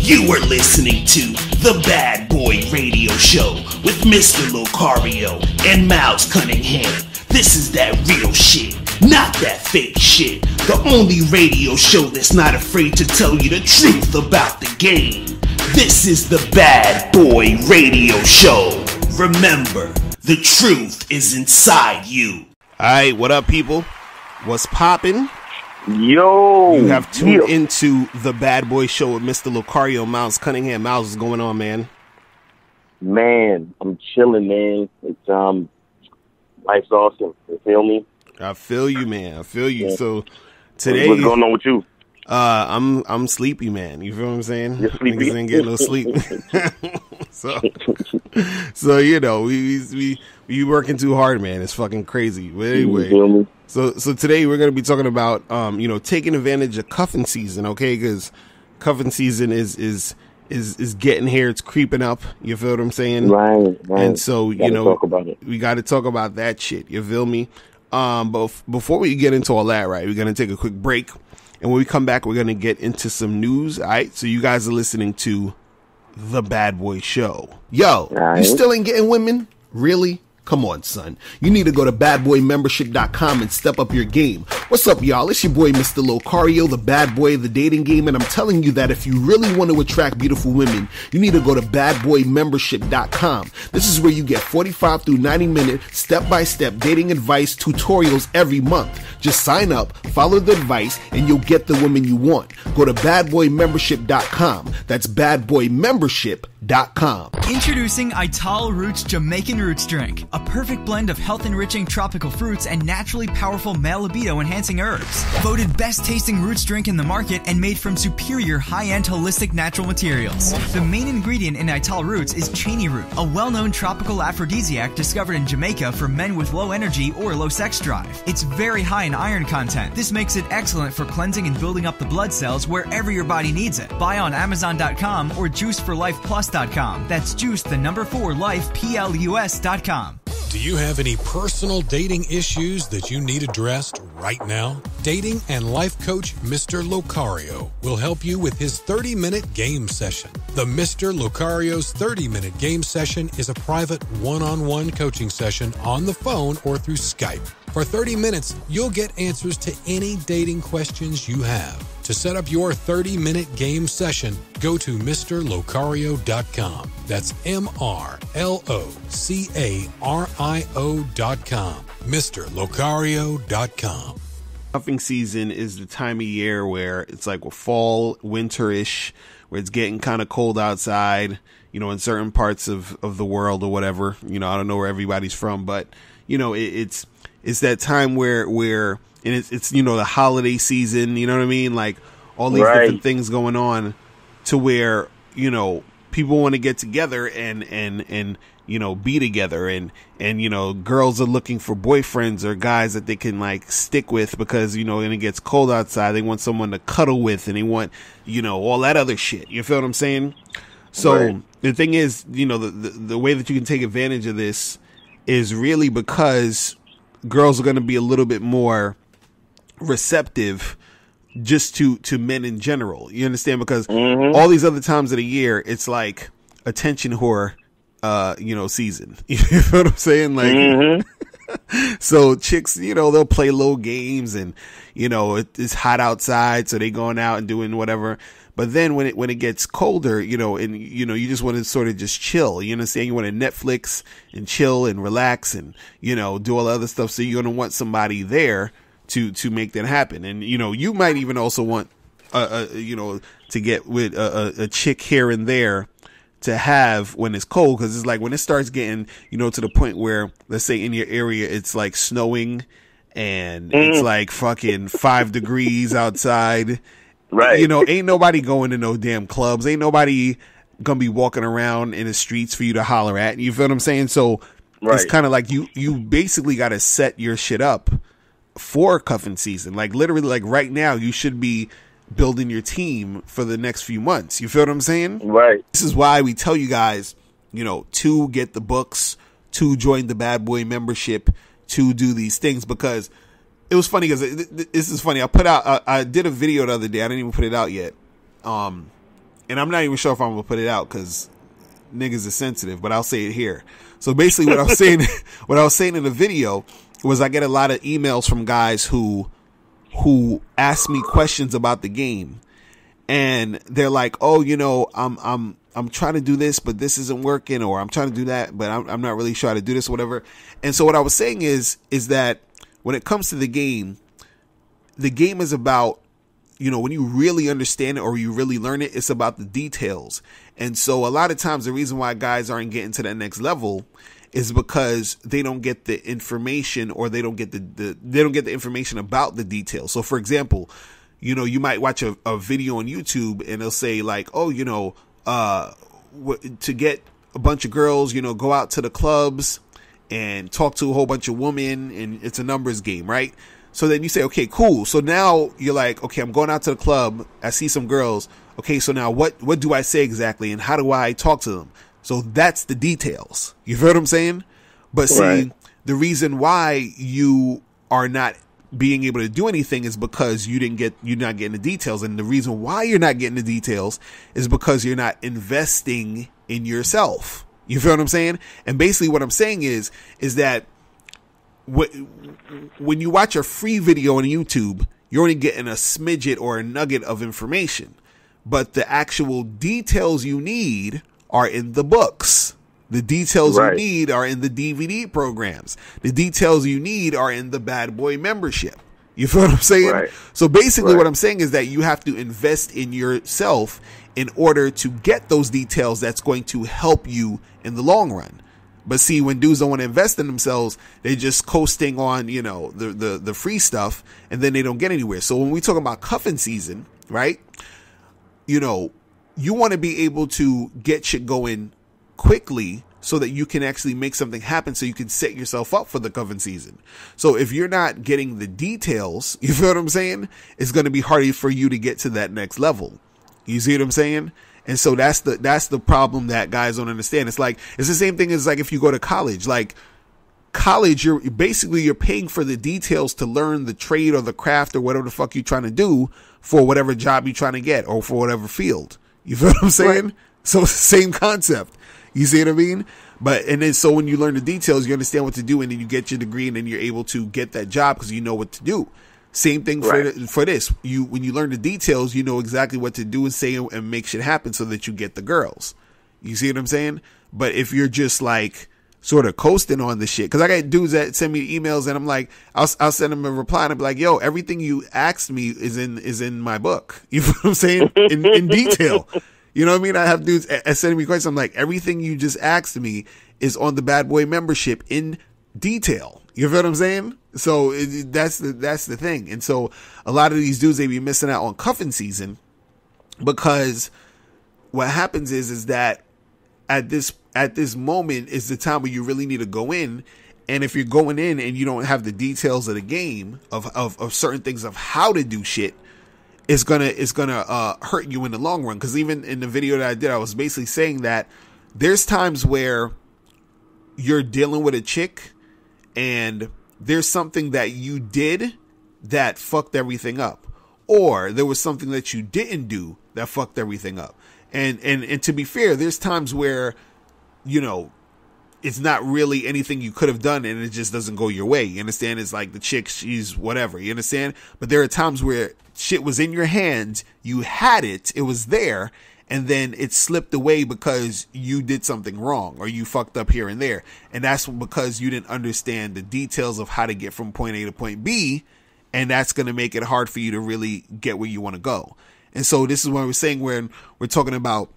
You are listening to The Bad Boy Radio Show with Mr. Locario and Miles Cunningham. This is that real shit, not that fake shit. The only radio show that's not afraid to tell you the truth about the game. This is The Bad Boy Radio Show. Remember, the truth is inside you. Alright, what up, people? What's poppin'? Yo, you have tuned into The Bad Boy Show with Mr. Locario, Miles Cunningham. Miles, what's going on, man? Man, I'm chilling, man. It's life's awesome. You feel me? I feel you, man. I feel you. Yeah. So today, what's going on with you? I'm sleepy, man. You feel what I'm saying? You're sleepy. Niggas ain't getting no sleep. so you know, we working too hard, man. It's fucking crazy. But anyway. You feel me? So today we're going to be talking about, taking advantage of cuffing season, okay? Because cuffing season is getting here. It's creeping up. You feel what I'm saying? Right. And so, we got to talk about that shit. You feel me? But before we get into all that, right, we're going to take a quick break. And when we come back, we're going to get into some news, all right? So you guys are listening to The Bad Boy Show. Yo, You still ain't getting women? Really? Come on, son. You need to go to badboymembership.com and step up your game. What's up, y'all? It's your boy, Mr. Locario, the bad boy of the dating game, and I'm telling you that if you really want to attract beautiful women, you need to go to badboymembership.com. This is where you get 45 through 90-minute step-by-step dating advice tutorials every month. Just sign up, follow the advice, and you'll get the woman you want. Go to badboymembership.com. That's badboymembership.com. Introducing Ital Roots Jamaican Roots Drink, a perfect blend of health-enriching tropical fruits and naturally powerful male libido-enhancing herbs. Voted best-tasting roots drink in the market and made from superior high-end holistic natural materials. The main ingredient in Ital Roots is Cheney root, a well-known tropical aphrodisiac discovered in Jamaica for men with low energy or low sex drive. It's very high in iron content. This makes it excellent for cleansing and building up the blood cells wherever your body needs it. Buy on Amazon.com or JuiceForLifePlus.com. That's Juice, the number 4, Life, PLUS.com. Do you have any personal dating issues that you need addressed right now? Dating and life coach Mr. Locario will help you with his 30-minute game session. The Mr. Locario's 30-minute game session is a private one-on-one coaching session on the phone or through Skype. For 30 minutes, you'll get answers to any dating questions you have. To set up your 30-minute game session, go to MrLocario.com. That's MrLocario.com. MrLocario.com. Cuffing season is the time of year where it's like fall, winterish, where it's getting kind of cold outside, in certain parts of the world or whatever. I don't know where everybody's from, but, it's that time where and it's the holiday season, you know what I mean? Like all these different things going on to where, people want to get together and be together and girls are looking for boyfriends or guys that they can like stick with because, when it gets cold outside, they want someone to cuddle with and they want, all that other shit. You feel what I'm saying? So the thing is, the way that you can take advantage of this is really because girls are going to be a little bit more receptive just to men in general. You understand? Because all these other times of the year, it's like attention whore, season. You know what I'm saying? Like, so chicks, they'll play low games and, it's hot outside. So they going out and doing whatever. But then when it gets colder, and, you just want to sort of just chill. You understand? You want to Netflix and chill and relax and, do all the other stuff. So you're going to want somebody there to make that happen. And, you might even also want, to get with a chick here and there to have when it's cold. Cause it's like when it starts getting, to the point where, let's say in your area, it's like snowing and it's like fucking 5 degrees outside. Right. Ain't nobody going to no damn clubs. Ain't nobody gonna be walking around in the streets for you to holler at. You feel what I'm saying? So it's kind of like you basically got to set your shit up for cuffing season. Like literally, like right now, you should be building your team for the next few months. You feel what I'm saying? Right. This is why we tell you guys, to get the books, to join the Bad Boy membership, to do these things because. It was funny because this is funny. I did a video the other day. I didn't even put it out yet. and I'm not even sure if I'm gonna put it out because niggas are sensitive, but I'll say it here. So basically what I was saying in the video was I get a lot of emails from guys who ask me questions about the game, and they're like, oh, you know, I'm trying to do this, but this isn't working, or I'm trying to do that, but I'm not really sure how to do this or whatever. And so what I was saying is that when it comes to the game is about, you know, when you really understand it or you really learn it, it's about the details. And so a lot of times the reason why guys aren't getting to that next level is because they don't get the information, or they don't get the information about the details. So for example, you know, you might watch a video on YouTube and they'll say like, oh, you know, to get a bunch of girls, you know, go out to the clubs and talk to a whole bunch of women, and it's a numbers game, right? So then you say, okay, cool. So now you're like, okay, I'm going out to the club. I see some girls. Okay, so now what do I say exactly, and how do I talk to them? So that's the details. You feel what I'm saying? But see, right, the reason why you are not being able to do anything is because you're not getting the details. And the reason why you're not getting the details is because you're not investing in yourself. You feel what I'm saying? And basically what I'm saying is that when you watch a free video on YouTube, you're only getting a smidget or a nugget of information, but the actual details you need are in the books. The details you need are in the DVD programs. The details you need are in the Bad Boy membership. You feel what I'm saying? Right. So basically what I'm saying is that you have to invest in yourself in order to get those details that's going to help you in the long run. But see, when dudes don't want to invest in themselves, they're just coasting on, you know, the free stuff, and then they don't get anywhere. So when we talk about cuffing season, right, you know, you want to be able to get shit going quickly so that you can actually make something happen, so you can set yourself up for the cuffing season. So if you're not getting the details, you feel what I'm saying? It's going to be harder for you to get to that next level. You see what I'm saying? And so that's the problem that guys don't understand. It's like, it's the same thing as like if you go to college. Like college, you're paying for the details to learn the trade or the craft or whatever the fuck you're trying to do for whatever job you're trying to get or for whatever field. You feel what I'm saying? Right. So it's the same concept. You see what I mean? And then so when you learn the details, you understand what to do, and then you get your degree, and then you're able to get that job because you know what to do. Same thing for this. When you learn the details, you know exactly what to do and say and make shit happen so that you get the girls. You see what I'm saying? But if you're just like sort of coasting on the shit, because I got dudes that send me emails and I'm like, I'll send them a reply and I'll be like, yo, everything you asked me is in my book. You know what I'm saying? In detail. You know what I mean? I have dudes sending me questions. I'm like, everything you just asked me is on the Bad Boy membership in detail. You feel what I'm saying? So that's the thing. And so a lot of these dudes, they be missing out on cuffing season because what happens is that at this moment is the time where you really need to go in. And if you're going in and you don't have the details of the game of certain things of how to do shit, it's gonna hurt you in the long run. Because even in the video that I did, I was basically saying that there's times where you're dealing with a chick and there's something that you did that fucked everything up, or there was something that you didn't do that fucked everything up. And to be fair, there's times where, you know, it's not really anything you could have done and it just doesn't go your way. You understand? It's like the chick, she's whatever. You understand? But there are times where shit was in your hands, you had it, it was there, and then it slipped away because you did something wrong or you fucked up here and there. And that's because you didn't understand the details of how to get from point A to point B. And that's going to make it hard for you to really get where you want to go. And so this is what we're saying when we're talking about,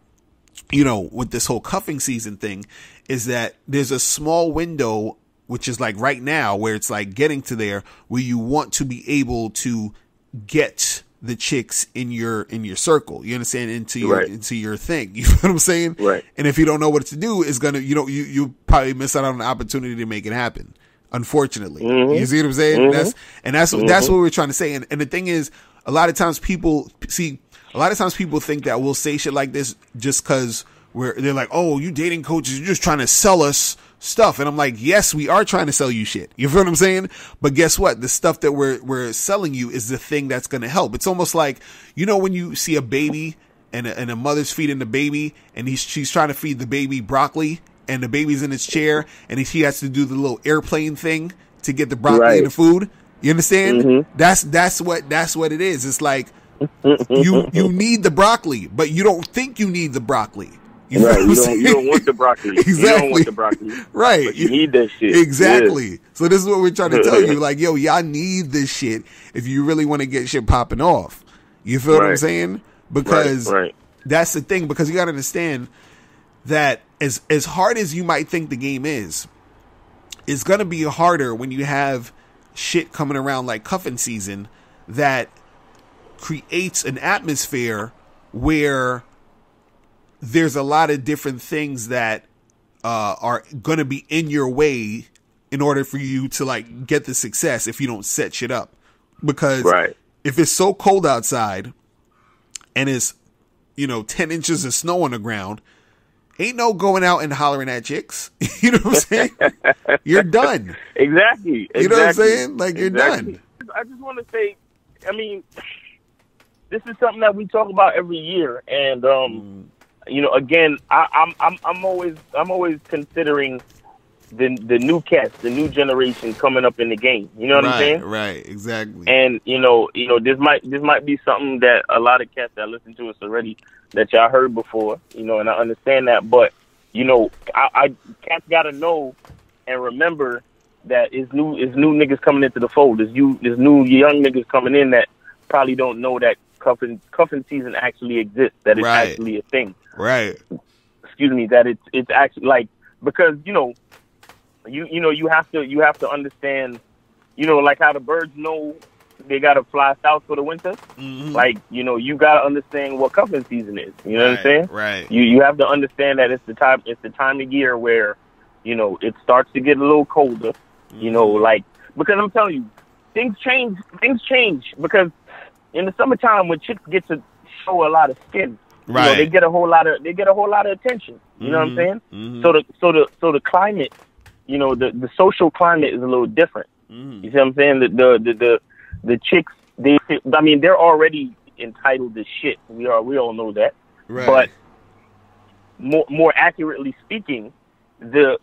you know, with this whole cuffing season thing, is that there's a small window, which is like right now, where it's like getting to there, where you want to be able to get the chicks in your circle, you understand, into your thing. You know what I'm saying? Right. And if you don't know what to do, it's gonna, you probably miss out on an opportunity to make it happen. Unfortunately, you see what I'm saying? That's what we're trying to say. And the thing is, a lot of times people think that we'll say shit like this just because they're like, oh, you dating coaches, you're just trying to sell us stuff. And I'm like, yes, we are trying to sell you shit. You feel what I'm saying? But guess what? The stuff that we're selling you is the thing that's going to help. It's almost like, you know, when you see a baby and a mother's feeding the baby, and she's trying to feed the baby broccoli, and the baby's in his chair, and he has to do the little airplane thing to get the broccoli in the food. You understand? Mm-hmm. That's what it is. It's like you need the broccoli, but you don't think you need the broccoli. You don't want the broccoli. Exactly. You don't want the broccoli. Right. But you need that shit. Exactly. Yeah. So this is what we're trying to tell you. Like, yo, y'all need this shit if you really want to get shit popping off. You feel what I'm saying? Because that's the thing. Because you got to understand that as hard as you might think the game is, it's going to be harder when you have shit coming around like cuffing season that creates an atmosphere where there's a lot of different things that are going to be in your way in order for you to like get the success if you don't set shit up. Because if it's so cold outside and it's, 10 inches of snow on the ground, ain't no going out and hollering at chicks. You know what I'm saying? You're done. Exactly. You know what I'm saying? Like, you're done. I just want to say, I mean, this is something that we talk about every year, and again, I'm always considering the new cats, the new generation coming up in the game. You know what I'm saying? Right, exactly. And this might be something that a lot of cats that listen to us already that y'all heard before. And I understand that, but I cats gotta know and remember that it's new niggas coming into the fold. There's new young niggas coming in that probably don't know that cuffing season actually exists. That it's actually a thing. Right. Excuse me. That it's actually like, because you have to understand, like how the birds know they gotta fly south for the winter. Mm-hmm. Like, you gotta understand what cuffing season is. You know what I'm saying? Right. You have to understand that it's the time of year where, it starts to get a little colder. Mm-hmm. Like, because I'm telling you, things change because in the summertime when chicks get to show a lot of skin, they get a whole lot of attention. You know what I'm saying? Mm-hmm. So the climate, the social climate is a little different. Mm-hmm. You see what I'm saying? The chicks, they're already entitled to shit. We all know that. Right. But more accurately speaking, the